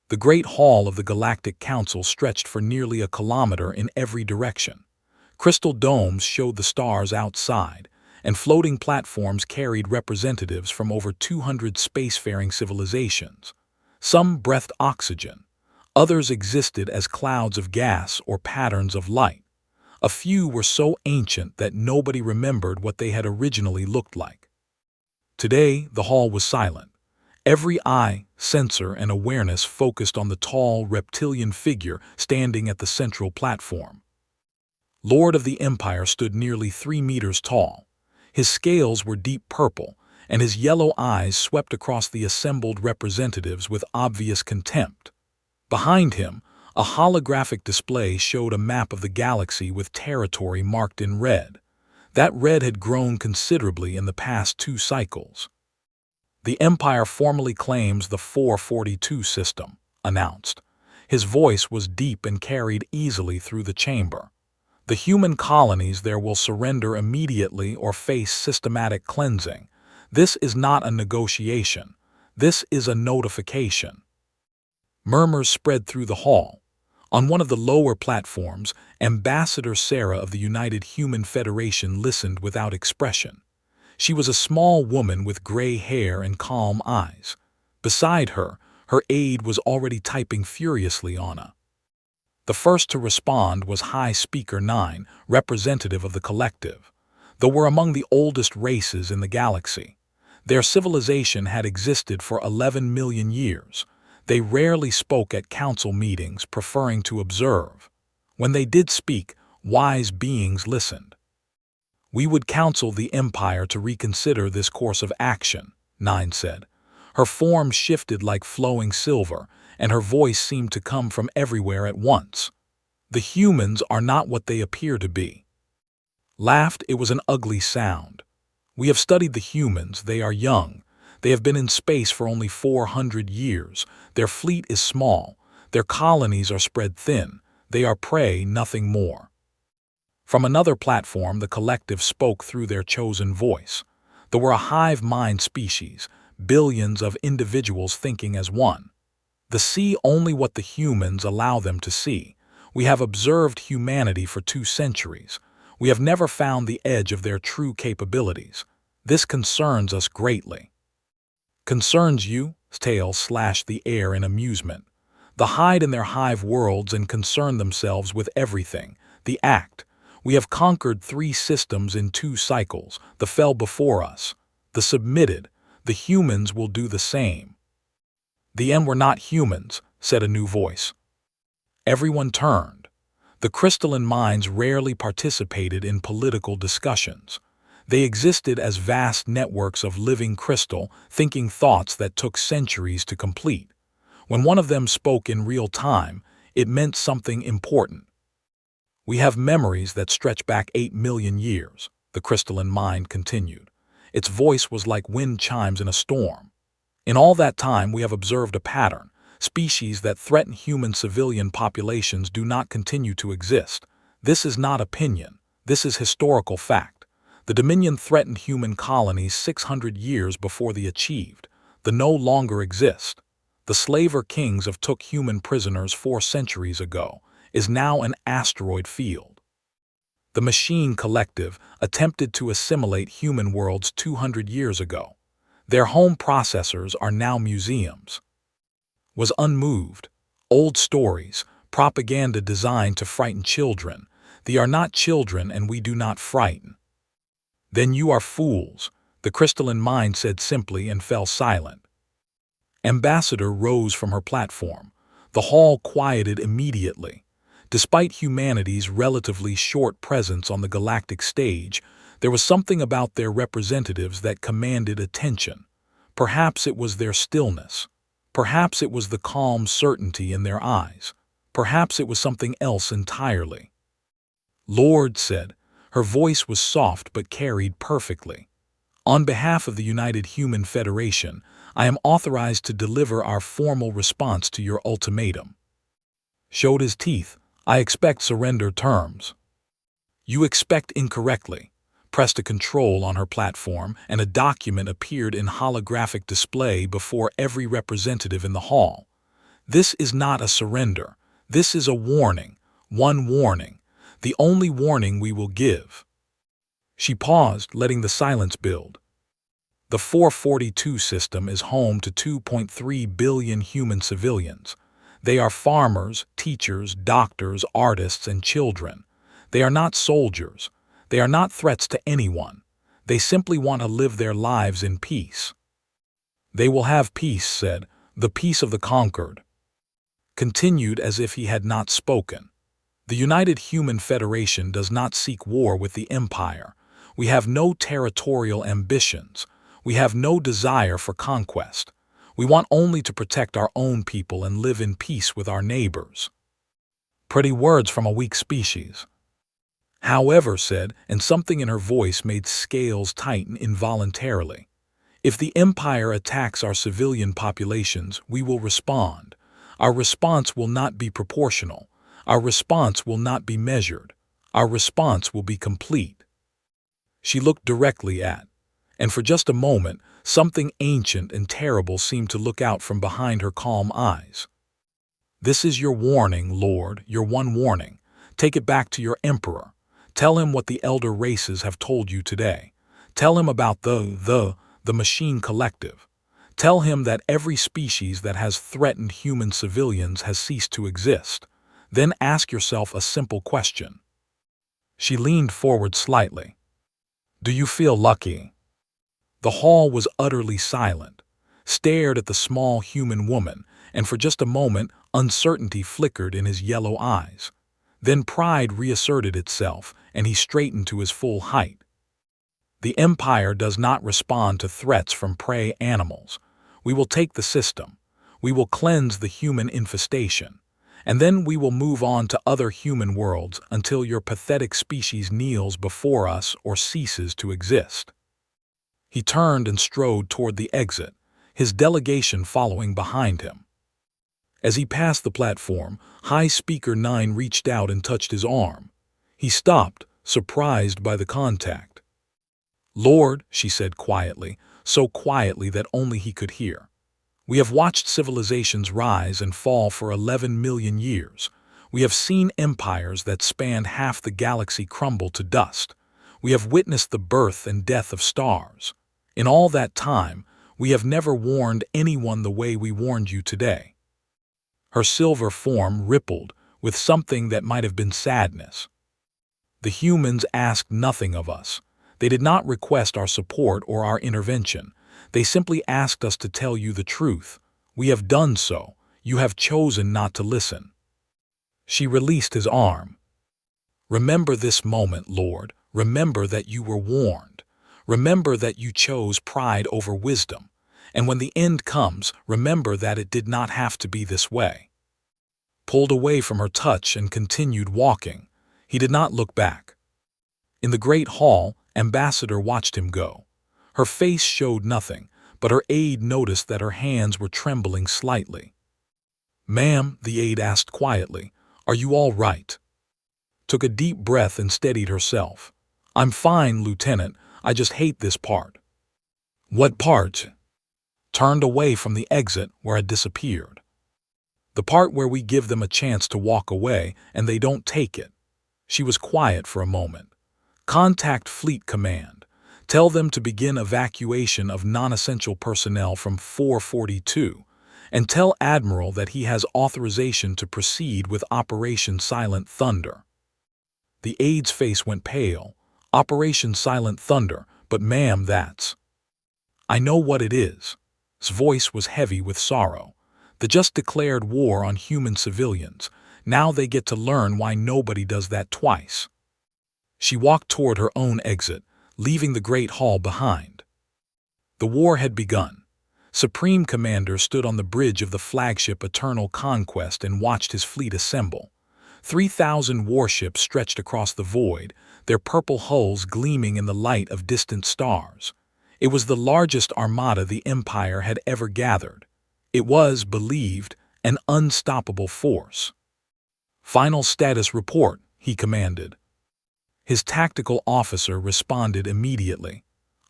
The Great Hall of the Galactic Council stretched for nearly a kilometer in every direction. Crystal domes showed the stars outside, and floating platforms carried representatives from over 200 spacefaring civilizations. Some breathed oxygen. Others existed as clouds of gas or patterns of light. A few were so ancient that nobody remembered what they had originally looked like. Today, the hall was silent. Every eye, sensor, and awareness focused on the tall, reptilian figure standing at the central platform. Lord of the Empire stood nearly 3 meters tall. His scales were deep purple, and his yellow eyes swept across the assembled representatives with obvious contempt. Behind him, a holographic display showed a map of the galaxy with territory marked in red. That red had grown considerably in the past 2 cycles. "The Empire formally claims the 442 system," announced. His voice was deep and carried easily through the chamber. "The human colonies there will surrender immediately or face systematic cleansing. This is not a negotiation. This is a notification." Murmurs spread through the hall. On one of the lower platforms, Ambassador Sarah of the United Human Federation listened without expression. She was a small woman with gray hair and calm eyes. Beside her, her aide was already typing furiously on a. The first to respond was High Speaker 9, representative of the collective. They were among the oldest races in the galaxy. Their civilization had existed for 11 million years. They rarely spoke at council meetings, preferring to observe. When they did speak, wise beings listened. "We would counsel the Empire to reconsider this course of action," 9 said. Her form shifted like flowing silver, and her voice seemed to come from everywhere at once. "The humans are not what they appear to be." Laughed, it was an ugly sound. "We have studied the humans. They are young. They have been in space for only 400 years. Their fleet is small. Their colonies are spread thin. They are prey, nothing more." From another platform, the collective spoke through their chosen voice. They were a hive mind species, billions of individuals thinking as one. They see only what the humans allow them to see. We have observed humanity for 2 centuries. We have never found the edge of their true capabilities. This concerns us greatly. "Concerns you?" Tail slashed the air in amusement. They hide in their hive worlds and concern themselves with everything. The act. We have conquered 3 systems in 2 cycles. They fell before us. They submitted. The humans will do the same. "The N were not humans," said a new voice. Everyone turned. The crystalline minds rarely participated in political discussions. They existed as vast networks of living crystal, thinking thoughts that took centuries to complete. When one of them spoke in real time, it meant something important. "We have memories that stretch back 8 million years, the crystalline mind continued. Its voice was like wind chimes in a storm. "In all that time we have observed a pattern. Species that threaten human civilian populations do not continue to exist. This is not opinion. This is historical fact. The Dominion threatened human colonies 600 years before they achieved. They no longer exist. The slaver kings of took human prisoners 4 centuries ago is now an asteroid field. The machine collective attempted to assimilate human worlds 200 years ago. Their home processors are now museums." Was unmoved. "Old stories, propaganda designed to frighten children. They are not children and we do not frighten." "Then you are fools," the crystalline mind said simply and fell silent. Ambassador rose from her platform. The hall quieted immediately. Despite humanity's relatively short presence on the galactic stage, there was something about their representatives that commanded attention. Perhaps it was their stillness. Perhaps it was the calm certainty in their eyes. Perhaps it was something else entirely. "Lord," said. Her voice was soft but carried perfectly. "On behalf of the United Human Federation, I am authorized to deliver our formal response to your ultimatum." Showed his teeth. "I expect surrender terms." "You expect incorrectly." Pressed a control on her platform, and a document appeared in holographic display before every representative in the hall. This is not a surrender. This is a warning. One warning. The only warning we will give. She paused, letting the silence build. The 442 system is home to 2.3 billion human civilians. They are farmers, teachers, doctors, artists, and children. They are not soldiers. They are not threats to anyone. They simply want to live their lives in peace. They will have peace, said, the peace of the conquered. Continued as if he had not spoken. The United Human Federation does not seek war with the Empire. We have no territorial ambitions. We have no desire for conquest. We want only to protect our own people and live in peace with our neighbors. Pretty words from a weak species. However, said, and something in her voice made scales tighten involuntarily. If the Empire attacks our civilian populations, we will respond. Our response will not be proportional. Our response will not be measured. Our response will be complete. She looked directly at, and for just a moment, something ancient and terrible seemed to look out from behind her calm eyes. This is your warning, Lord, your one warning. Take it back to your emperor. Tell him what the elder races have told you today. Tell him about the machine collective. Tell him that every species that has threatened human civilians has ceased to exist. Then ask yourself a simple question. She leaned forward slightly. Do you feel lucky? The hall was utterly silent, stared at the small human woman, and for just a moment uncertainty flickered in his yellow eyes. Then pride reasserted itself, and he straightened to his full height. The Empire does not respond to threats from prey animals. We will take the system. We will cleanse the human infestation. And then we will move on to other human worlds until your pathetic species kneels before us or ceases to exist. He turned and strode toward the exit, his delegation following behind him. As he passed the platform, High Speaker 9 reached out and touched his arm. He stopped, surprised by the contact. Lord, she said quietly, so quietly that only he could hear. We have watched civilizations rise and fall for 11 million years. We have seen empires that spanned half the galaxy crumble to dust. We have witnessed the birth and death of stars. In all that time, we have never warned anyone the way we warned you today. Her silver form rippled with something that might have been sadness. The humans asked nothing of us. They did not request our support or our intervention. They simply asked us to tell you the truth. We have done so. You have chosen not to listen. She released his arm. Remember this moment, Lord. Remember that you were warned. Remember that you chose pride over wisdom. And when the end comes, remember that it did not have to be this way. Pulled away from her touch and continued walking. He did not look back. In the great hall, Ambassador watched him go. Her face showed nothing, but her aide noticed that her hands were trembling slightly. Ma'am, the aide asked quietly, are you all right? Took a deep breath and steadied herself. I'm fine, Lieutenant. I just hate this part. What part? Turned away from the exit where I disappeared. The part where we give them a chance to walk away and they don't take it. She was quiet for a moment. Contact Fleet Command. Tell them to begin evacuation of non-essential personnel from 442, and tell Admiral that he has authorization to proceed with Operation Silent Thunder. The aide's face went pale. Operation Silent Thunder, but ma'am, that's... I know what it is. His voice was heavy with sorrow. The just declared war on human civilians. Now they get to learn why nobody does that twice. She walked toward her own exit, leaving the great hall behind. The war had begun. Supreme Commander stood on the bridge of the flagship Eternal Conquest and watched his fleet assemble. 3,000 warships stretched across the void, their purple hulls gleaming in the light of distant stars. It was the largest armada the Empire had ever gathered. It was, believed, an unstoppable force. Final status report, he commanded. His tactical officer responded immediately.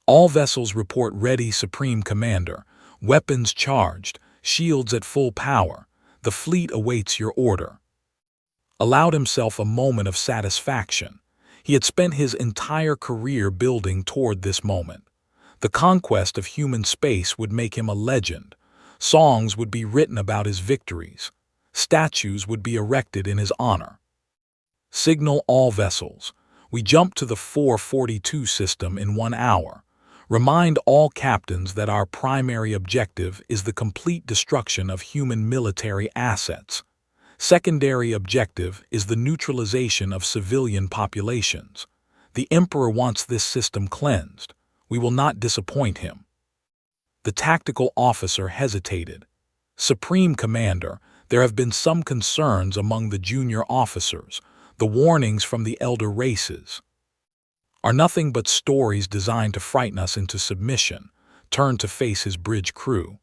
All vessels report ready, Supreme Commander. Weapons charged, shields at full power. The fleet awaits your order. Allowed himself a moment of satisfaction. He had spent his entire career building toward this moment. The conquest of human space would make him a legend. Songs would be written about his victories. Statues would be erected in his honor. Signal all vessels. We jump to the 442 system in 1 hour. Remind all captains that our primary objective is the complete destruction of human military assets. Secondary objective is the neutralization of civilian populations. The Emperor wants this system cleansed. We will not disappoint him. The tactical officer hesitated. Supreme Commander, there have been some concerns among the junior officers. The warnings from the elder races are nothing but stories designed to frighten us into submission. Turned to face his bridge crew.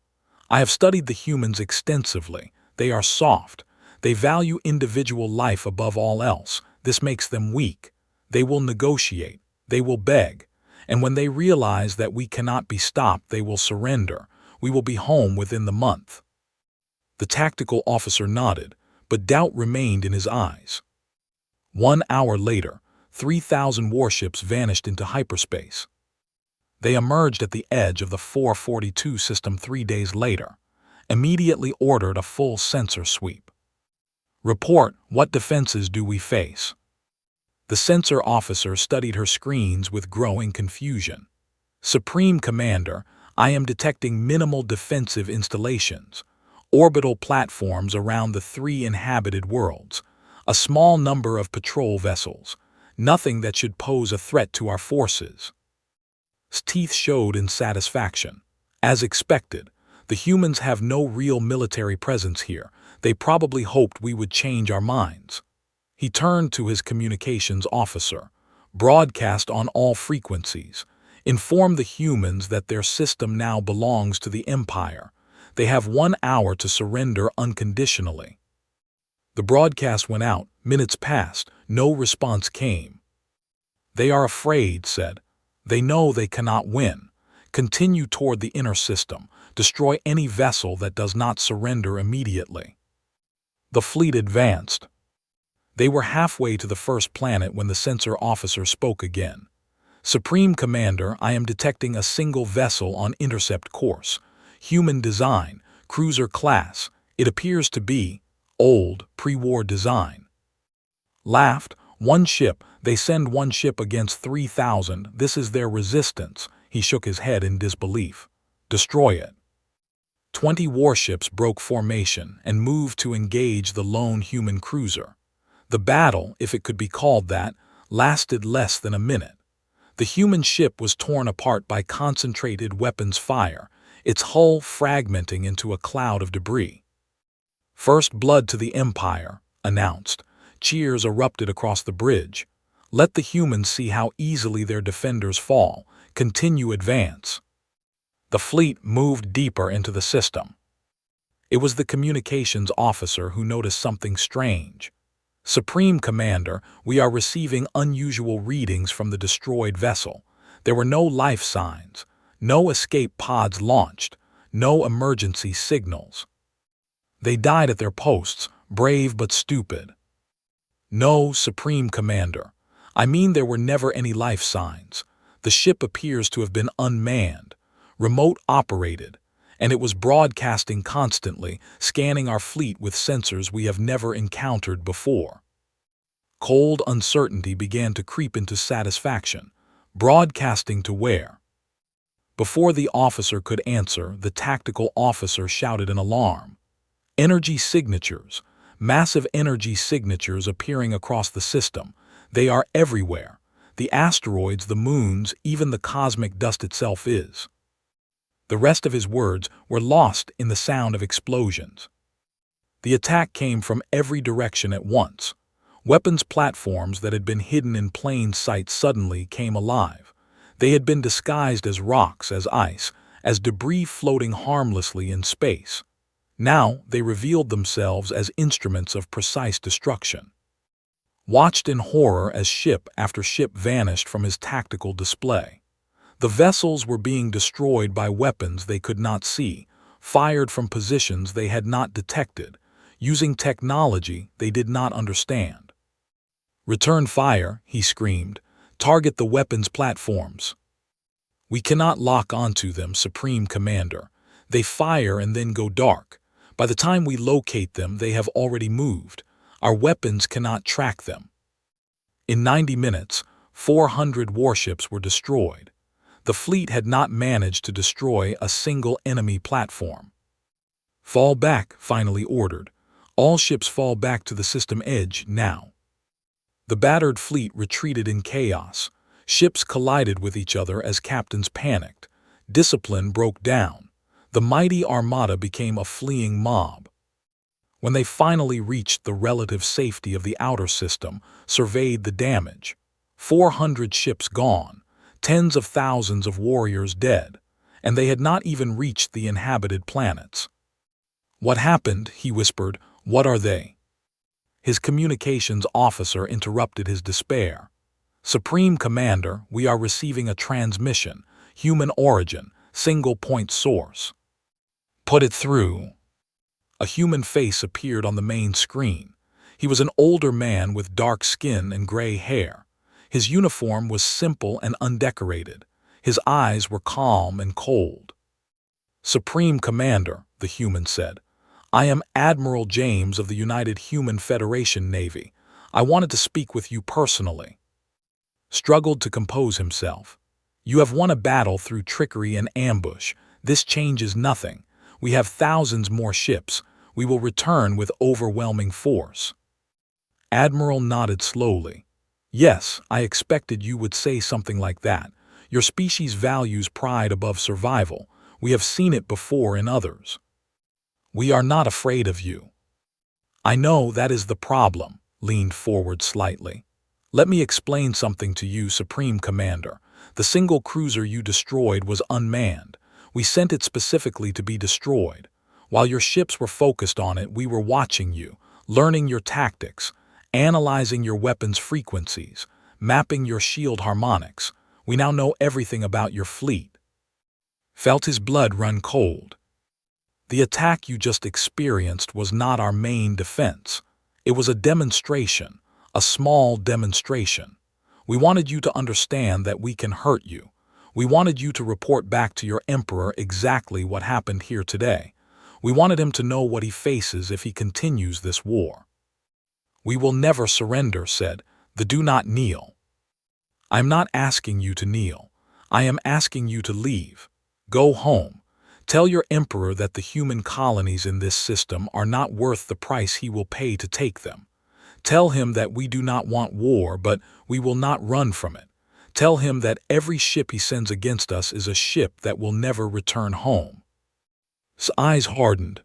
I have studied the humans extensively. They are soft. They value individual life above all else. This makes them weak. They will negotiate. They will beg. And when they realize that we cannot be stopped, they will surrender. We will be home within the month. The tactical officer nodded, but doubt remained in his eyes. 1 hour later, 3,000 warships vanished into hyperspace. They emerged at the edge of the 442 system 3 days later. Immediately ordered a full sensor sweep. Report, what defenses do we face? The sensor officer studied her screens with growing confusion. Supreme Commander, I am detecting minimal defensive installations, orbital platforms around the 3 inhabited worlds, a small number of patrol vessels, nothing that should pose a threat to our forces. His teeth showed in satisfaction. As expected, the humans have no real military presence here. They probably hoped we would change our minds. He turned to his communications officer. Broadcast on all frequencies. Inform the humans that their system now belongs to the Empire. They have 1 hour to surrender unconditionally. The broadcast went out. Minutes passed. No response came. They are afraid, said. They know they cannot win. Continue toward the inner system. Destroy any vessel that does not surrender immediately. The fleet advanced. They were halfway to the first planet when the sensor officer spoke again. Supreme Commander, I am detecting a single vessel on intercept course. Human design, cruiser class. It appears to be old, pre-war design. Laughed. 1 ship. They send 1 ship against 3,000. This is their resistance. He shook his head in disbelief. Destroy it. 20 warships broke formation and moved to engage the lone human cruiser. The battle, if it could be called that, lasted less than a minute. The human ship was torn apart by concentrated weapons fire, its hull fragmenting into a cloud of debris. First blood to the Empire, announced. Cheers erupted across the bridge. Let the humans see how easily their defenders fall. Continue advance. The fleet moved deeper into the system. It was the communications officer who noticed something strange. Supreme Commander, we are receiving unusual readings from the destroyed vessel. There were no life signs, no escape pods launched, no emergency signals. They died at their posts, brave but stupid. No, Supreme Commander. I mean there were never any life signs. The ship appears to have been unmanned, remote operated, and it was broadcasting constantly, scanning our fleet with sensors we have never encountered before. Cold uncertainty began to creep into satisfaction. Broadcasting to where? Before the officer could answer, the tactical officer shouted an alarm. Energy signatures. Massive energy signatures appearing across the system. They are everywhere. The asteroids, the moons, even the cosmic dust itself is. The rest of his words were lost in the sound of explosions. The attack came from every direction at once. Weapons platforms that had been hidden in plain sight suddenly came alive. They had been disguised as rocks, as ice, as debris floating harmlessly in space. Now they revealed themselves as instruments of precise destruction. Watched in horror as ship after ship vanished from his tactical display. The vessels were being destroyed by weapons they could not see, fired from positions they had not detected. using technology they did not understand. "Return fire," he screamed. "Target the weapons platforms." "We cannot lock onto them, Supreme Commander. They fire and then go dark. By the time we locate them, they have already moved. Our weapons cannot track them." In 90 minutes, 400 warships were destroyed. The fleet had not managed to destroy a single enemy platform. "Fall back," finally ordered. "All ships fall back to the system edge now." The battered fleet retreated in chaos. Ships collided with each other as captains panicked. Discipline broke down. The mighty armada became a fleeing mob. When they finally reached the relative safety of the outer system, surveyed the damage. 400 ships gone, tens of thousands of warriors dead, and they had not even reached the inhabited planets. "What happened?" he whispered. "What are they?" His communications officer interrupted his despair. "Supreme Commander, we are receiving a transmission, human origin, single-point source." "Put it through." A human face appeared on the main screen. He was an older man with dark skin and gray hair. His uniform was simple and undecorated. His eyes were calm and cold. "Supreme Commander," the human said, "I am Admiral James of the United Human Federation Navy. I wanted to speak with you personally." Struggled to compose himself. "You have won a battle through trickery and ambush. This changes nothing. We have thousands more ships. We will return with overwhelming force." Admiral nodded slowly. "Yes, I expected you would say something like that. Your species values pride above survival. We have seen it before in others." "We are not afraid of you." "I know that is the problem," leaned forward slightly. "Let me explain something to you, Supreme Commander. The single cruiser you destroyed was unmanned. We sent it specifically to be destroyed. While your ships were focused on it, we were watching you, learning your tactics, analyzing your weapons' frequencies, mapping your shield harmonics. We now know everything about your fleet." Felt his blood run cold. "The attack you just experienced was not our main defense. It was a demonstration, a small demonstration. We wanted you to understand that we can hurt you. We wanted you to report back to your emperor exactly what happened here today. We wanted him to know what he faces if he continues this war." "We will never surrender," said the "Do not kneel." "I am not asking you to kneel. I am asking you to leave. Go home. Tell your emperor that the human colonies in this system are not worth the price he will pay to take them. Tell him that we do not want war, but we will not run from it. Tell him that every ship he sends against us is a ship that will never return home." His eyes hardened.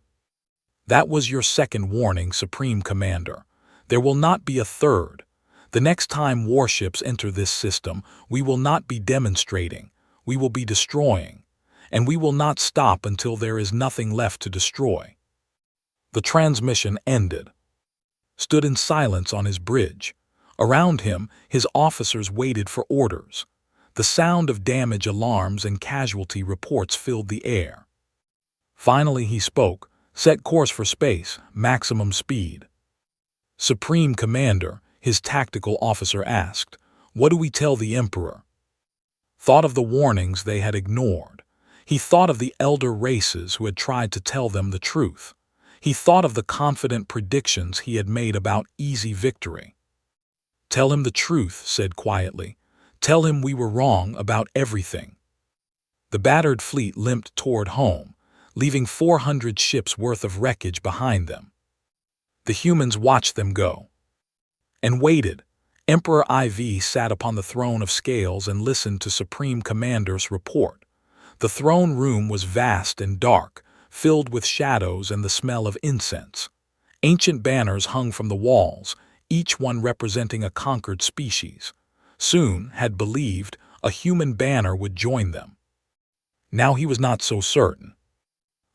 "That was your second warning, Supreme Commander. There will not be a third. The next time warships enter this system, we will not be demonstrating. We will be destroying. And we will not stop until there is nothing left to destroy." The transmission ended. Stood in silence on his bridge. Around him, his officers waited for orders. The sound of damage alarms and casualty reports filled the air. Finally he spoke. "Set course for space, maximum speed." "Supreme Commander," his tactical officer asked, "what do we tell the Emperor?" Thought of the warnings they had ignored. He thought of the elder races who had tried to tell them the truth. He thought of the confident predictions he had made about easy victory. "Tell him the truth," said quietly. "Tell him we were wrong about everything." The battered fleet limped toward home, leaving 400 ships worth of wreckage behind them. The humans watched them go. And waited. Emperor IV sat upon the throne of scales and listened to Supreme Commander's report. The throne room was vast and dark, filled with shadows and the smell of incense. Ancient banners hung from the walls, each one representing a conquered species. Soon, had believed, a human banner would join them. Now he was not so certain.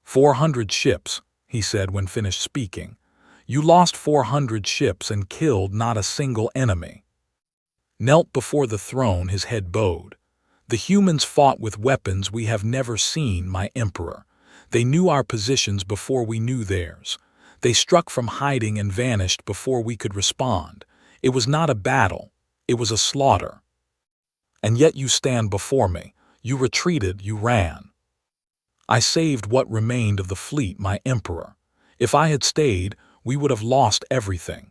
400 ships, he said when finished speaking. You lost 400 ships and killed not a single enemy. Knelt before the throne, his head bowed. The humans fought with weapons we have never seen, my emperor. They knew our positions before we knew theirs. They struck from hiding and vanished before we could respond. It was not a battle, it was a slaughter. And yet you stand before me. You retreated, you ran. I saved what remained of the fleet, my emperor. If I had stayed, we would have lost everything.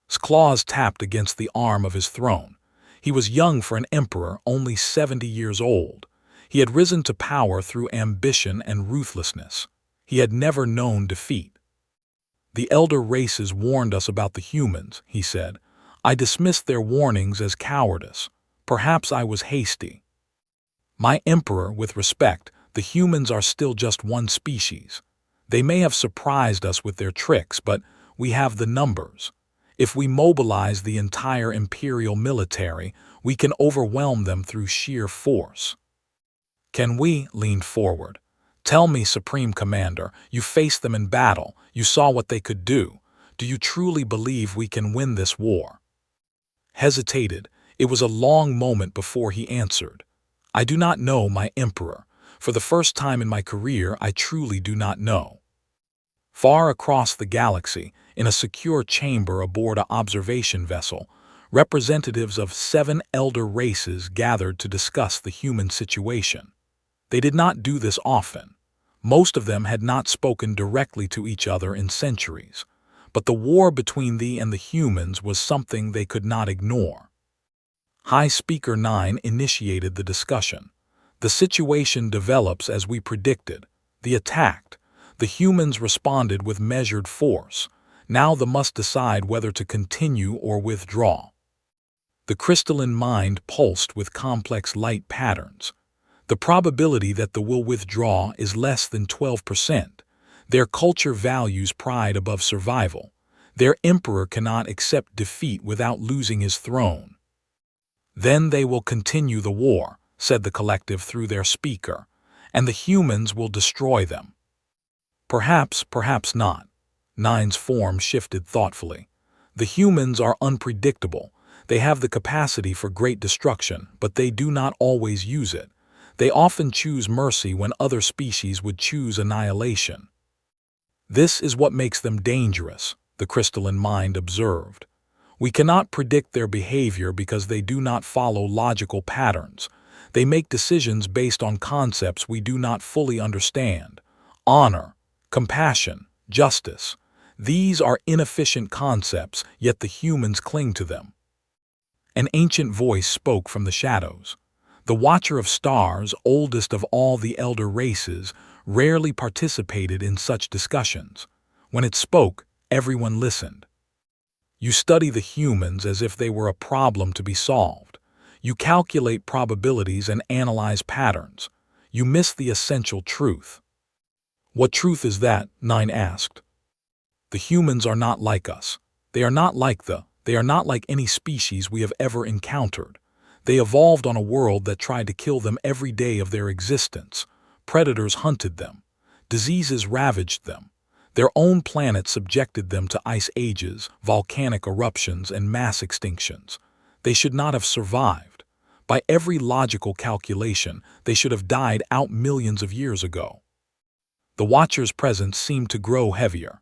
His claws tapped against the arm of his throne. He was young for an emperor, only 70 years old. He had risen to power through ambition and ruthlessness. He had never known defeat. The elder races warned us about the humans, he said. I dismissed their warnings as cowardice. Perhaps I was hasty. My emperor, with respect, the humans are still just one species. They may have surprised us with their tricks, but we have the numbers. If we mobilize the entire imperial military, we can overwhelm them through sheer force. Can we? Leaned forward. Tell me, Supreme Commander, you faced them in battle, you saw what they could do. Do you truly believe we can win this war? Hesitated. It was a long moment before he answered. I do not know, my emperor. For the first time in my career, I truly do not know. Far across the galaxy, in a secure chamber aboard an observation vessel, representatives of 7 elder races gathered to discuss the human situation. They did not do this often. Most of them had not spoken directly to each other in centuries, but the war between thee and the humans was something they could not ignore. High Speaker 9 initiated the discussion. The situation develops as we predicted. The attacked. The humans responded with measured force. Now they must decide whether to continue or withdraw. The crystalline mind pulsed with complex light patterns. The probability that they will withdraw is less than 12%. Their culture values pride above survival. Their emperor cannot accept defeat without losing his throne. Then they will continue the war, said the collective through their speaker, and the humans will destroy them. Perhaps, perhaps not. Nine's form shifted thoughtfully. The humans are unpredictable. They have the capacity for great destruction, but they do not always use it. They often choose mercy when other species would choose annihilation. This is what makes them dangerous, the crystalline mind observed. We cannot predict their behavior because they do not follow logical patterns. They make decisions based on concepts we do not fully understand. Honor, compassion, justice. These are inefficient concepts, yet the humans cling to them. An ancient voice spoke from the shadows. The Watcher of Stars, oldest of all the elder races, rarely participated in such discussions. When it spoke, everyone listened. You study the humans as if they were a problem to be solved. You calculate probabilities and analyze patterns. You miss the essential truth. What truth is that? Nine asked. The humans are not like us. They are not like any species we have ever encountered. They evolved on a world that tried to kill them every day of their existence. Predators hunted them. Diseases ravaged them. Their own planet subjected them to ice ages, volcanic eruptions, and mass extinctions. They should not have survived. By every logical calculation, they should have died out millions of years ago. The Watcher's presence seemed to grow heavier.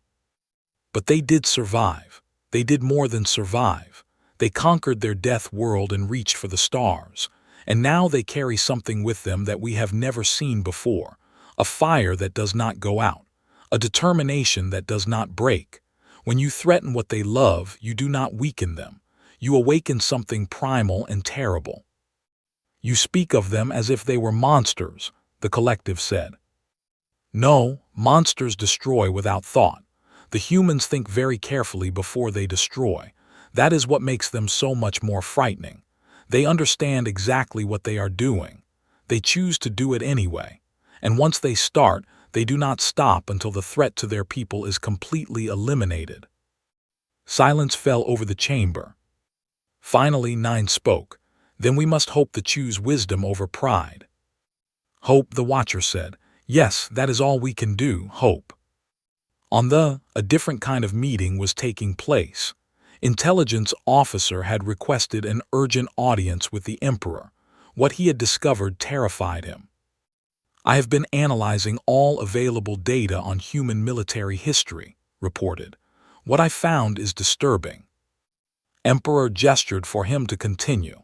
But they did survive. They did more than survive. They conquered their death world and reached for the stars. And now they carry something with them that we have never seen before. A fire that does not go out. A determination that does not break. When you threaten what they love, you do not weaken them. You awaken something primal and terrible. You speak of them as if they were monsters, the collective said. No, monsters destroy without thought. The humans think very carefully before they destroy. That is what makes them so much more frightening. They understand exactly what they are doing. They choose to do it anyway. And once they start, they do not stop until the threat to their people is completely eliminated. Silence fell over the chamber. Finally, Nine spoke. Then we must hope to choose wisdom over pride. Hope, the Watcher said. Yes, that is all we can do, hope. A different kind of meeting was taking place. Intelligence officer had requested an urgent audience with the Emperor. What he had discovered terrified him. I have been analyzing all available data on human military history, reported. "What I found is disturbing." Emperor gestured for him to continue.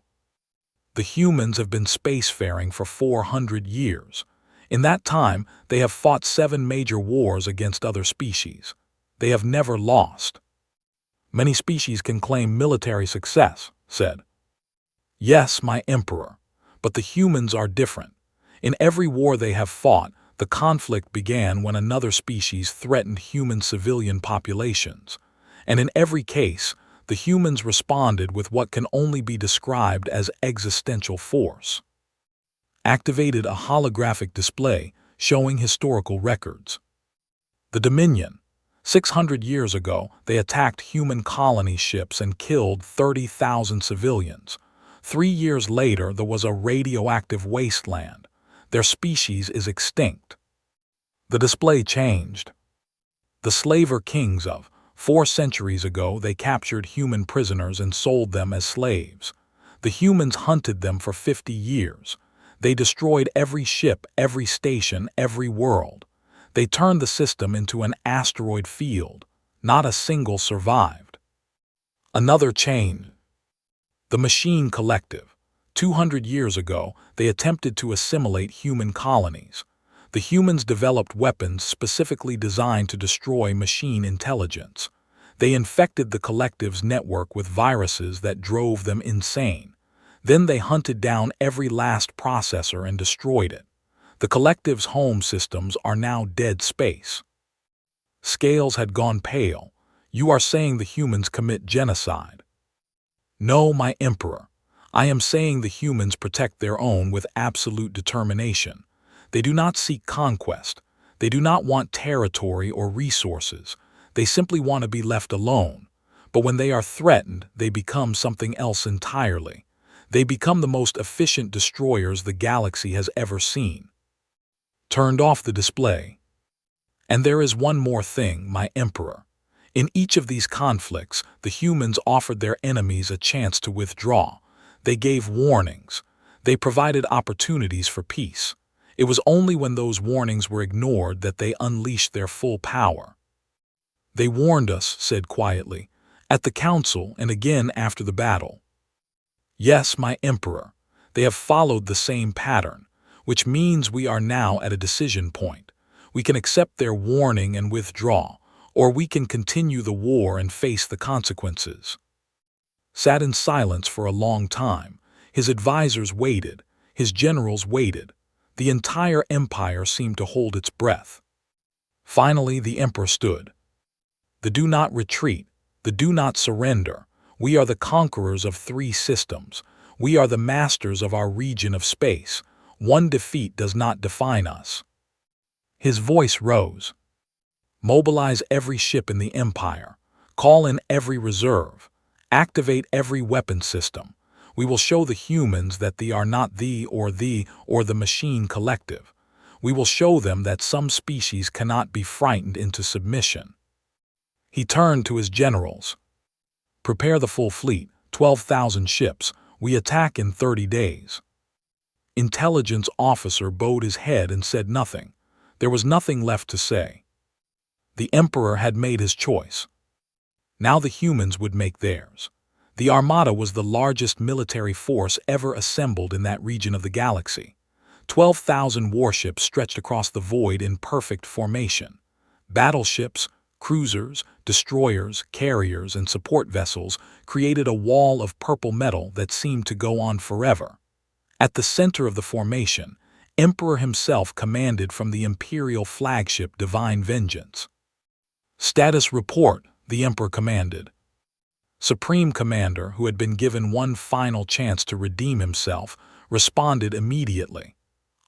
"The humans have been spacefaring for 400 years. In that time, they have fought 7 major wars against other species. They have never lost." "Many species can claim military success," said. "Yes, my emperor, but the humans are different. In every war they have fought, the conflict began when another species threatened human civilian populations. And in every case, the humans responded with what can only be described as existential force." Activated a holographic display showing historical records. The Dominion. 600 years ago, they attacked human colony ships and killed 30,000 civilians. 3 years later, there was a radioactive wasteland. Their species is extinct. The display changed. The slaver kings of 4 centuries ago, they captured human prisoners and sold them as slaves. The humans hunted them for 50 years. They destroyed every ship, every station, every world. They turned the system into an asteroid field. Not a single survived. Another chain. The Machine Collective. 200 years ago, they attempted to assimilate human colonies. The humans developed weapons specifically designed to destroy machine intelligence. They infected the collective's network with viruses that drove them insane. Then they hunted down every last processor and destroyed it. The collective's home systems are now dead space. Scales had gone pale. "You are saying the humans commit genocide." "No, my emperor. I am saying the humans protect their own with absolute determination. They do not seek conquest. They do not want territory or resources. They simply want to be left alone. But when they are threatened, they become something else entirely. They become the most efficient destroyers the galaxy has ever seen." Turned off the display. "And there is one more thing, my emperor. In each of these conflicts, the humans offered their enemies a chance to withdraw. They gave warnings. They provided opportunities for peace. It was only when those warnings were ignored that they unleashed their full power." "They warned us," said quietly, "at the council and again after the battle." "Yes, my emperor. They have followed the same pattern, which means we are now at a decision point. We can accept their warning and withdraw, or we can continue the war and face the consequences." Sat in silence for a long time. His advisors waited. His generals waited. The entire empire seemed to hold its breath. Finally, the emperor stood. "The do not retreat. The do not surrender. We are the conquerors of 3 systems. We are the masters of our region of space. One defeat does not define us." His voice rose. "Mobilize every ship in the empire. Call in every reserve. Activate every weapon system. We will show the humans that they are not the machine collective. We will show them that some species cannot be frightened into submission." He turned to his generals. "Prepare the full fleet, 12,000 ships. We attack in 30 days." Intelligence officer bowed his head and said nothing. There was nothing left to say. The emperor had made his choice. Now the humans would make theirs. The Armada was the largest military force ever assembled in that region of the galaxy. 12,000 warships stretched across the void in perfect formation. Battleships, cruisers, destroyers, carriers, and support vessels created a wall of purple metal that seemed to go on forever. At the center of the formation, Emperor himself commanded from the Imperial flagship Divine Vengeance. "Status report," the Emperor commanded. Supreme Commander, who had been given one final chance to redeem himself, responded immediately.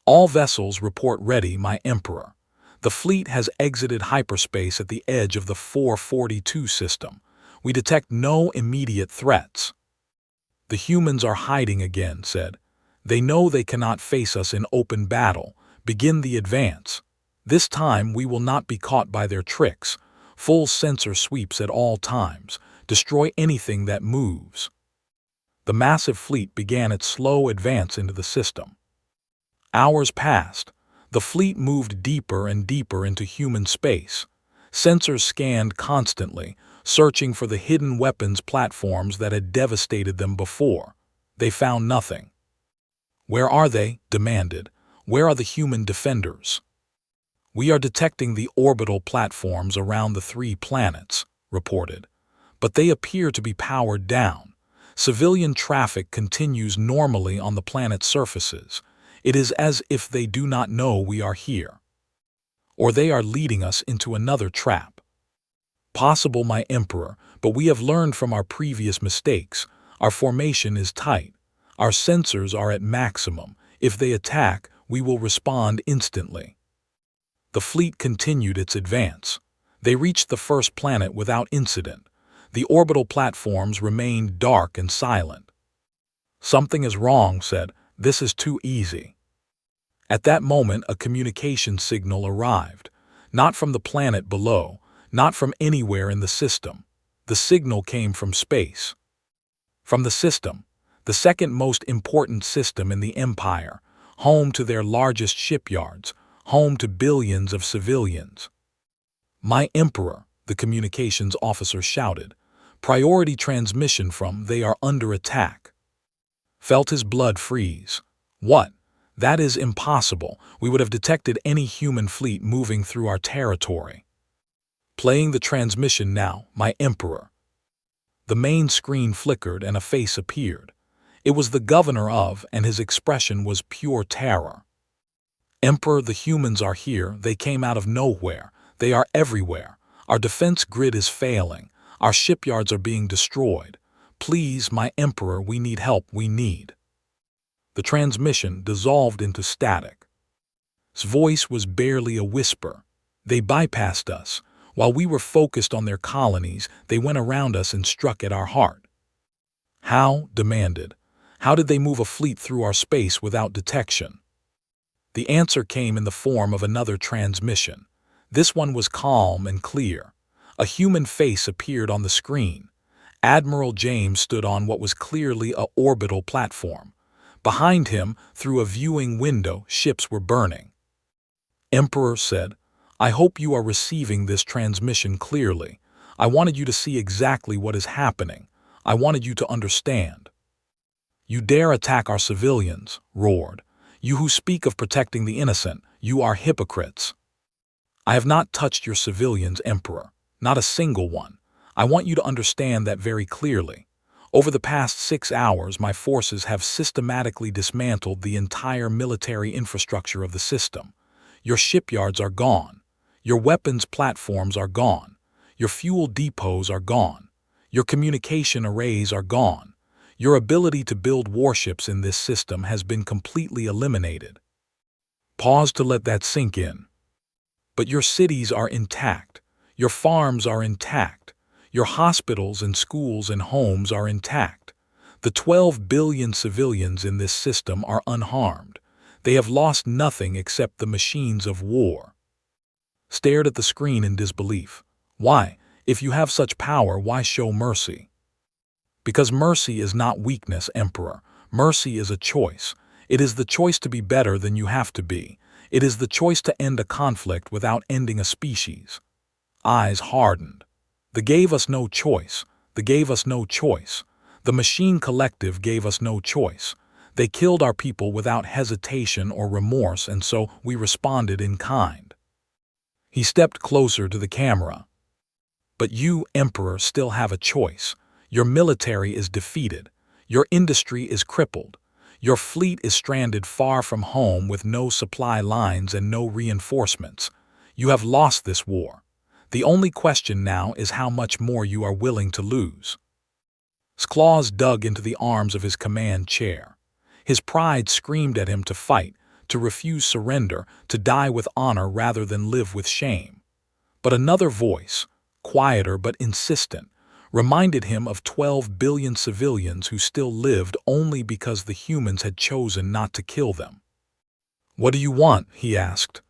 "All vessels report ready, my Emperor. The fleet has exited hyperspace at the edge of the 442 system. We detect no immediate threats." "The humans are hiding again," said. "They know they cannot face us in open battle. Begin the advance. This time we will not be caught by their tricks. Full sensor sweeps at all times. Destroy anything that moves." The massive fleet began its slow advance into the system. Hours passed. The fleet moved deeper and deeper into human space. Sensors scanned constantly, searching for the hidden weapons platforms that had devastated them before. They found nothing. "Where are they?" demanded. "Where are the human defenders?" "We are detecting the orbital platforms around the 3 planets," reported. "But they appear to be powered down. Civilian traffic continues normally on the planet's surfaces. It is as if they do not know we are here. Or they are leading us into another trap." "Possible, my Emperor, but we have learned from our previous mistakes. Our formation is tight. Our sensors are at maximum. If they attack, we will respond instantly." The fleet continued its advance. They reached the first planet without incident. The orbital platforms remained dark and silent. "Something is wrong," said. "This is too easy." At that moment, a communication signal arrived. Not from the planet below, not from anywhere in the system. The signal came from space. From the system, the second most important system in the Empire, home to their largest shipyards, home to billions of civilians. "My Emperor," the communications officer shouted. "Priority transmission from they are under attack." Felt his blood freeze. "What? That is impossible. We would have detected any human fleet moving through our territory." "Playing the transmission now, my Emperor." The main screen flickered and a face appeared. It was the governor of, and his expression was pure terror. "Emperor, the humans are here. They came out of nowhere. They are everywhere. Our defense grid is failing. Our shipyards are being destroyed. Please, my Emperor, we need help. We need." The transmission dissolved into static. His voice was barely a whisper. "They bypassed us. While we were focused on their colonies, they went around us and struck at our heart." "How?" demanded. "How did they move a fleet through our space without detection?" The answer came in the form of another transmission. This one was calm and clear. A human face appeared on the screen. Admiral James stood on what was clearly a orbital platform. Behind him, through a viewing window, ships were burning. "Emperor," said, "I hope you are receiving this transmission clearly. I wanted you to see exactly what is happening. I wanted you to understand." "You dare attack our civilians," roared. "You who speak of protecting the innocent, you are hypocrites." "I have not touched your civilians, Emperor. Not a single one. I want you to understand that very clearly. Over the past 6 hours, my forces have systematically dismantled the entire military infrastructure of the system. Your shipyards are gone. Your weapons platforms are gone. Your fuel depots are gone. Your communication arrays are gone. Your ability to build warships in this system has been completely eliminated." Pause to let that sink in. "But your cities are intact. Your farms are intact. Your hospitals and schools and homes are intact. The 12 billion civilians in this system are unharmed. They have lost nothing except the machines of war." Stared at the screen in disbelief. "Why? If you have such power, why show mercy?" "Because mercy is not weakness, Emperor. Mercy is a choice. It is the choice to be better than you have to be. It is the choice to end a conflict without ending a species." Eyes hardened. "They gave us no choice. They gave us no choice. The machine collective gave us no choice. They killed our people without hesitation or remorse, and so we responded in kind." He stepped closer to the camera. "But you, Emperor, still have a choice. Your military is defeated. Your industry is crippled. Your fleet is stranded far from home with no supply lines and no reinforcements. You have lost this war. The only question now is how much more you are willing to lose." His claws dug into the arms of his command chair. His pride screamed at him to fight, to refuse surrender, to die with honor rather than live with shame. But another voice, quieter but insistent, reminded him of 12 billion civilians who still lived only because the humans had chosen not to kill them. "What do you want?" he asked.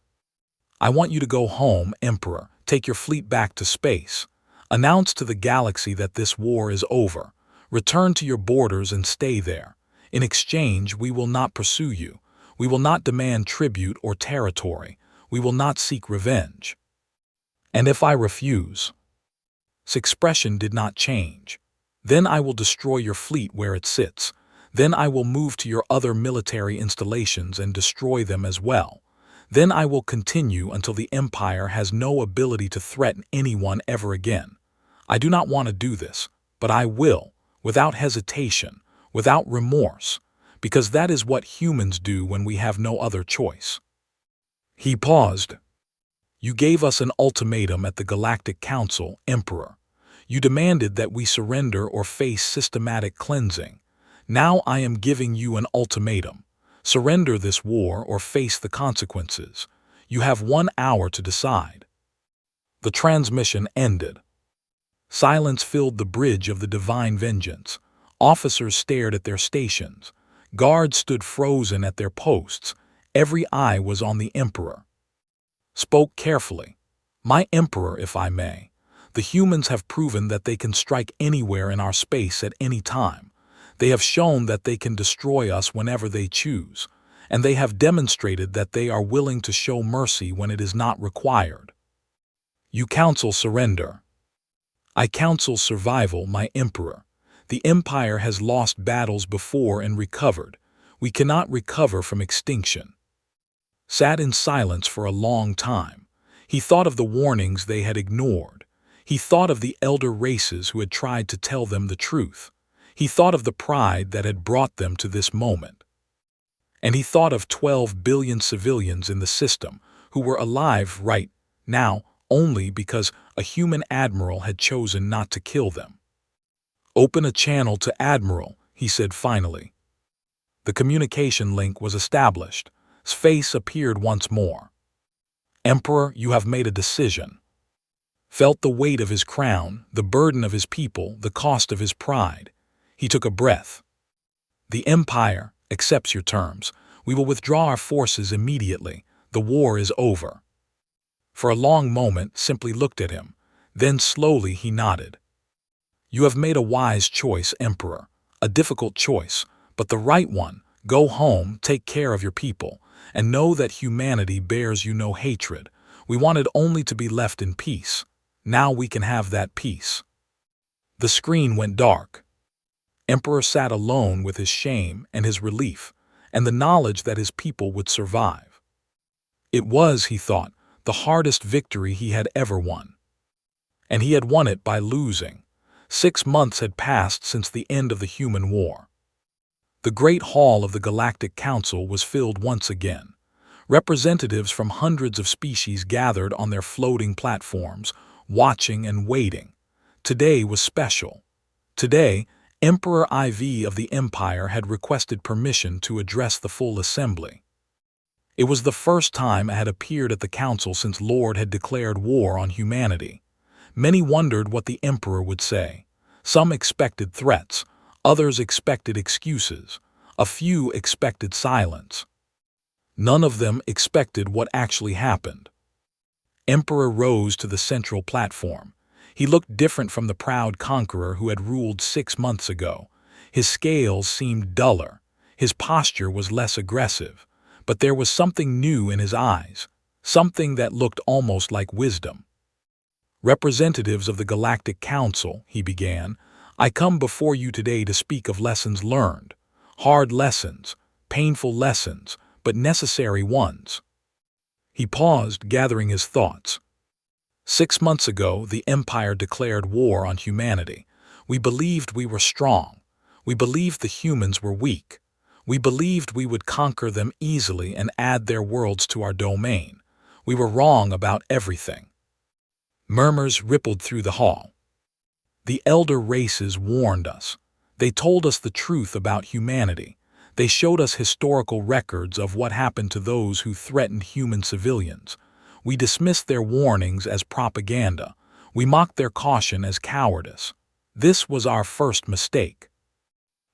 "I want you to go home, Emperor. Take your fleet back to space. Announce to the galaxy that this war is over. Return to your borders and stay there. In exchange, we will not pursue you. We will not demand tribute or territory. We will not seek revenge." And if I refuse? His expression did not change. Then I will destroy your fleet where it sits. Then I will move to your other military installations and destroy them as well. Then I will continue until the Empire has no ability to threaten anyone ever again. I do not want to do this, but I will, without hesitation, without remorse, because that is what humans do when we have no other choice. He paused. You gave us an ultimatum at the Galactic Council, Emperor. You demanded that we surrender or face systematic cleansing. Now I am giving you an ultimatum. Surrender this war or face the consequences. You have 1 hour to decide. The transmission ended. Silence filled the bridge of the divine vengeance. Officers stared at their stations. Guards stood frozen at their posts. Every eye was on the Emperor. Spoke carefully. My Emperor, if I may. The humans have proven that they can strike anywhere in our space at any time. They have shown that they can destroy us whenever they choose, and they have demonstrated that they are willing to show mercy when it is not required. You counsel surrender. I counsel survival, my Emperor. The Empire has lost battles before and recovered. We cannot recover from extinction. Sat in silence for a long time. He thought of the warnings they had ignored. He thought of the elder races who had tried to tell them the truth. He thought of the pride that had brought them to this moment. And he thought of 12 billion civilians in the system who were alive right now only because a human admiral had chosen not to kill them. Open a channel to Admiral, he said finally. The communication link was established. His face appeared once more. Emperor, you have made a decision. Felt the weight of his crown, the burden of his people, the cost of his pride. He took a breath. The Empire accepts your terms. We will withdraw our forces immediately. The war is over. For a long moment, simply looked at him. Then slowly he nodded. You have made a wise choice, Emperor. A difficult choice, but the right one. Go home, take care of your people, and know that humanity bears you no hatred. We wanted only to be left in peace. Now we can have that peace. The screen went dark. Emperor sat alone with his shame and his relief, and the knowledge that his people would survive. It was, he thought, the hardest victory he had ever won. And he had won it by losing. 6 months had passed since the end of the human war. The great hall of the Galactic Council was filled once again. Representatives from hundreds of species gathered on their floating platforms, watching and waiting. Today was special. Today, Emperor IV of the Empire had requested permission to address the full assembly. It was the first time it had appeared at the council since Lord had declared war on humanity. Many wondered what the Emperor would say. Some expected threats. Others expected excuses. A few expected silence. None of them expected what actually happened. Emperor rose to the central platform. He looked different from the proud conqueror who had ruled 6 months ago. His scales seemed duller. His posture was less aggressive. But there was something new in his eyes, something that looked almost like wisdom. Representatives of the Galactic Council, he began, I come before you today to speak of lessons learned. Hard lessons, painful lessons, but necessary ones. He paused, gathering his thoughts. 6 months ago, the Empire declared war on humanity. We believed we were strong. We believed the humans were weak. We believed we would conquer them easily and add their worlds to our domain. We were wrong about everything. Murmurs rippled through the hall. The elder races warned us. They told us the truth about humanity. They showed us historical records of what happened to those who threatened human civilians. We dismissed their warnings as propaganda. We mocked their caution as cowardice. This was our first mistake.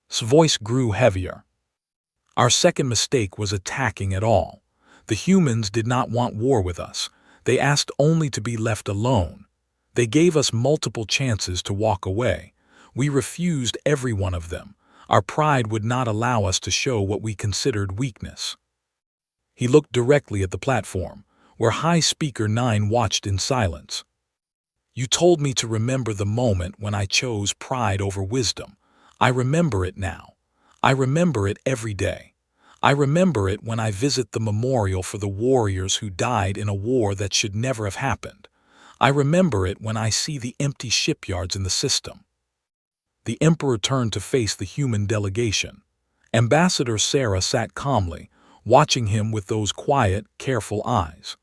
His voice grew heavier. Our second mistake was attacking at all. The humans did not want war with us. They asked only to be left alone. They gave us multiple chances to walk away. We refused every one of them. Our pride would not allow us to show what we considered weakness. He looked directly at the platform, where High Speaker 9 watched in silence. You told me to remember the moment when I chose pride over wisdom. I remember it now. I remember it every day. I remember it when I visit the memorial for the warriors who died in a war that should never have happened. I remember it when I see the empty shipyards in the system. The Emperor turned to face the human delegation. Ambassador Sarah sat calmly, watching him with those quiet, careful eyes.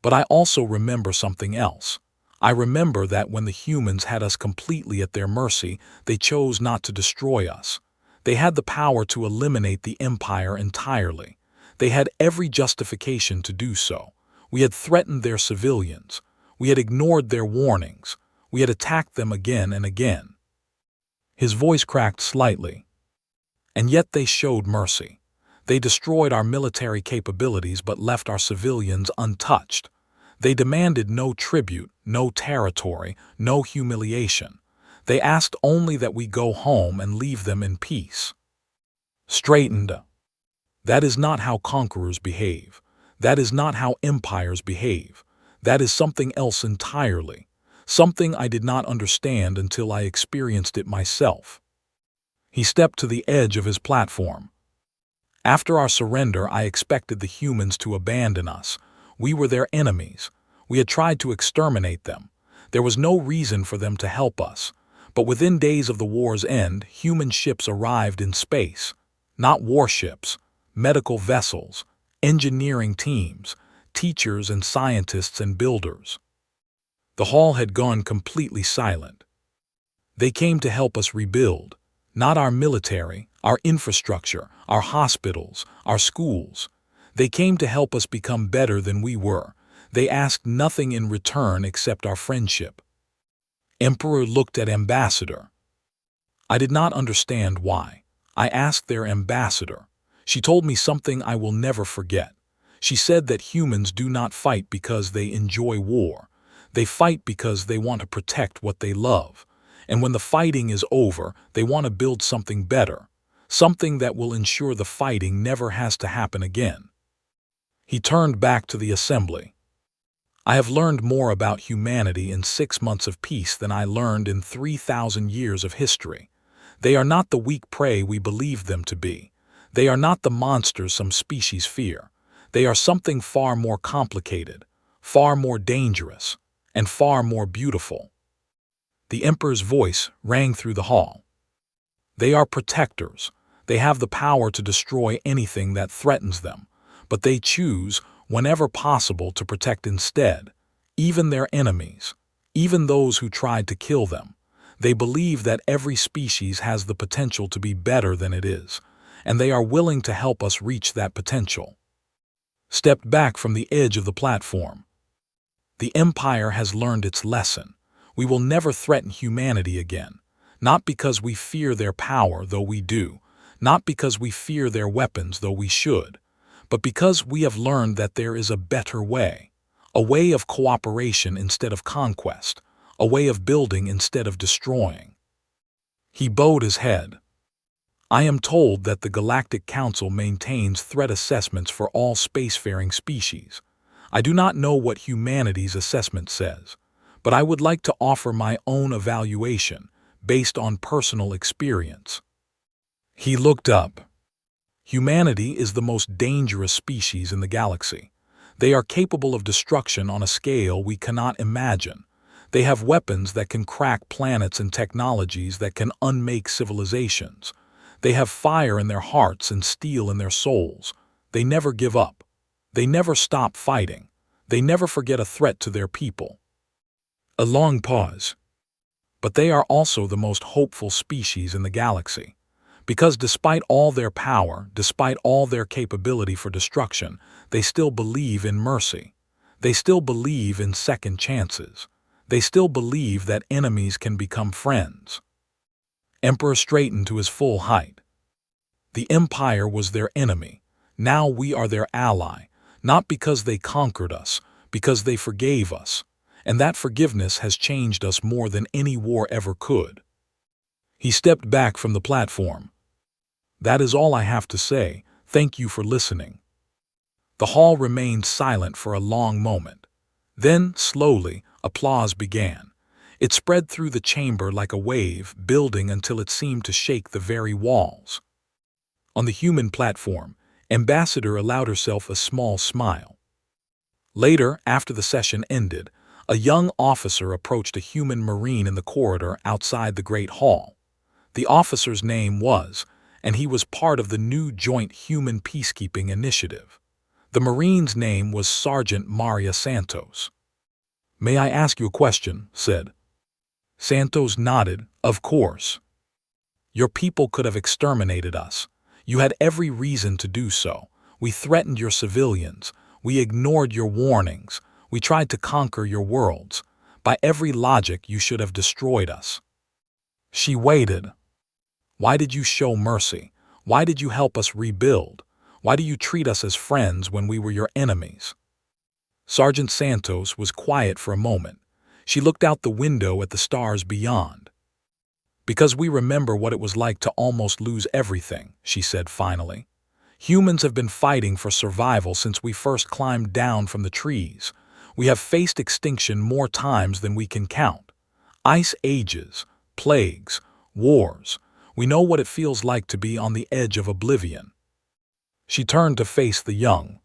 But I also remember something else. I remember that when the humans had us completely at their mercy, they chose not to destroy us. They had the power to eliminate the Empire entirely. They had every justification to do so. We had threatened their civilians. We had ignored their warnings. We had attacked them again and again. His voice cracked slightly. And yet they showed mercy. They destroyed our military capabilities but left our civilians untouched. They demanded no tribute, no territory, no humiliation. They asked only that we go home and leave them in peace. Straightened. That is not how conquerors behave. That is not how empires behave. That is something else entirely. Something I did not understand until I experienced it myself. He stepped to the edge of his platform. After our surrender, I expected the humans to abandon us. We were their enemies. We had tried to exterminate them. There was no reason for them to help us. But within days of the war's end, human ships arrived in space. Not warships, medical vessels, engineering teams, teachers and scientists and builders. The hall had gone completely silent. They came to help us rebuild, not our military, our infrastructure, our hospitals, our schools. They came to help us become better than we were. They asked nothing in return except our friendship. Emperor looked at Ambassador. I did not understand why. I asked their ambassador. She told me something I will never forget. She said that humans do not fight because they enjoy war. They fight because they want to protect what they love. And when the fighting is over, they want to build something better, something that will ensure the fighting never has to happen again. He turned back to the assembly. I have learned more about humanity in 6 months of peace than I learned in 3,000 years of history. They are not the weak prey we believed them to be. They are not the monsters some species fear. They are something far more complicated, far more dangerous, and far more beautiful. The Emperor's voice rang through the hall. They are protectors. They have the power to destroy anything that threatens them, but they choose, whenever possible, to protect instead, even their enemies, even those who tried to kill them. They believe that every species has the potential to be better than it is, and they are willing to help us reach that potential. Stepped back from the edge of the platform. The Empire has learned its lesson. We will never threaten humanity again, not because we fear their power, though we do, not because we fear their weapons, though we should, but because we have learned that there is a better way, a way of cooperation instead of conquest, a way of building instead of destroying. He bowed his head. I am told that the Galactic Council maintains threat assessments for all spacefaring species. I do not know what humanity's assessment says, but I would like to offer my own evaluation based on personal experience. He looked up. Humanity is the most dangerous species in the galaxy. They are capable of destruction on a scale we cannot imagine. They have weapons that can crack planets and technologies that can unmake civilizations. They have fire in their hearts and steel in their souls. They never give up. They never stop fighting. They never forget a threat to their people. A long pause. But they are also the most hopeful species in the galaxy. Because despite all their power, despite all their capability for destruction, they still believe in mercy. They still believe in second chances. They still believe that enemies can become friends. Emperor straightened to his full height. The Empire was their enemy. Now we are their ally, not because they conquered us, because they forgave us. And that forgiveness has changed us more than any war ever could. He stepped back from the platform. That is all I have to say. Thank you for listening. The hall remained silent for a long moment. Then, slowly, Applause began. It spread through the chamber like a wave, building until it seemed to shake the very walls. On the human platform, Ambassador allowed herself a small smile. Later, after the session ended, a young officer approached a human marine in the corridor outside the Great Hall. The officer's name was, and he was part of the new Joint Human Peacekeeping Initiative. The marine's name was Sergeant Maria Santos. "May I ask you a question?" said. Santos nodded. "Of course. Your people could have exterminated us. You had every reason to do so. We threatened your civilians. We ignored your warnings. We tried to conquer your worlds. By every logic, you should have destroyed us." She waited. "Why did you show mercy? Why did you help us rebuild? Why do you treat us as friends when we were your enemies?" Sergeant Santos was quiet for a moment. She looked out the window at the stars beyond. "Because we remember what it was like to almost lose everything," she said finally. "Humans have been fighting for survival since we first climbed down from the trees. We have faced extinction more times than we can count. Ice ages, plagues, wars. We know what it feels like to be on the edge of oblivion." She turned to face the young.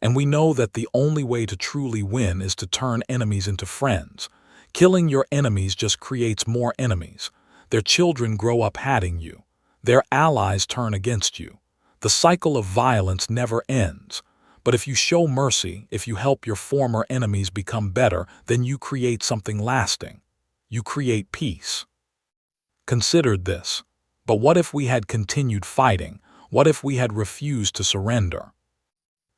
"And we know that the only way to truly win is to turn enemies into friends. Killing your enemies just creates more enemies. Their children grow up hating you. Their allies turn against you. The cycle of violence never ends. But if you show mercy, if you help your former enemies become better, then you create something lasting. You create peace." Considered this. But what if we had continued fighting? What if we had refused to surrender?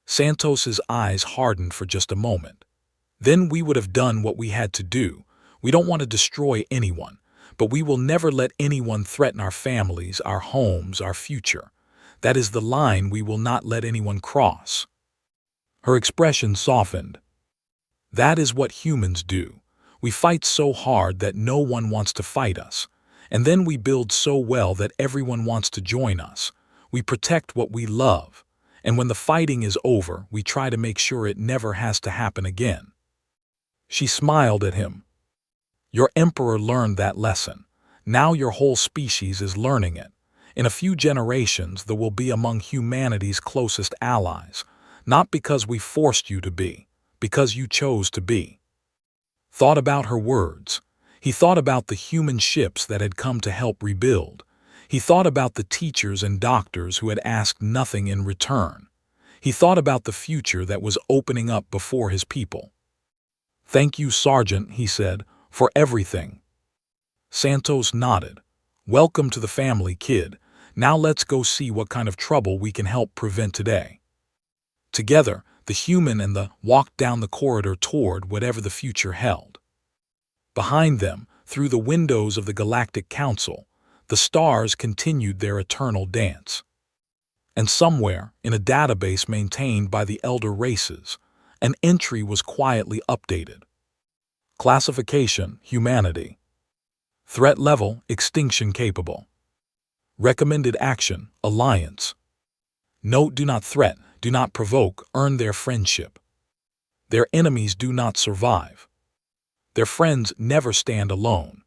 Santos's eyes hardened for just a moment. "Then we would have done what we had to do. We don't want to destroy anyone, but we will never let anyone threaten our families, our homes, our future. That is the line we will not let anyone cross." Her expression softened. "That is what humans do. We fight so hard that no one wants to fight us. And then we build so well that everyone wants to join us. We protect what we love. And when the fighting is over, we try to make sure it never has to happen again." She smiled at him. "Your emperor learned that lesson. Now your whole species is learning it. In a few generations, there will be among humanity's closest allies, not because we forced you to be, because you chose to be." Thought about her words. He thought about the human ships that had come to help rebuild. He thought about the teachers and doctors who had asked nothing in return. He thought about the future that was opening up before his people. "Thank you, Sergeant," he said, "for everything." Santos nodded. "Welcome to the family, kid. Now let's go see what kind of trouble we can help prevent today." Together, the human and the walked down the corridor toward whatever the future held. Behind them, through the windows of the Galactic Council, the stars continued their eternal dance. And somewhere, in a database maintained by the elder races, an entry was quietly updated. Classification: Humanity. Threat level: Extinction capable. Recommended action: Alliance. Note: do not threat, do not provoke, earn their friendship. Their enemies do not survive. Their friends never stand alone.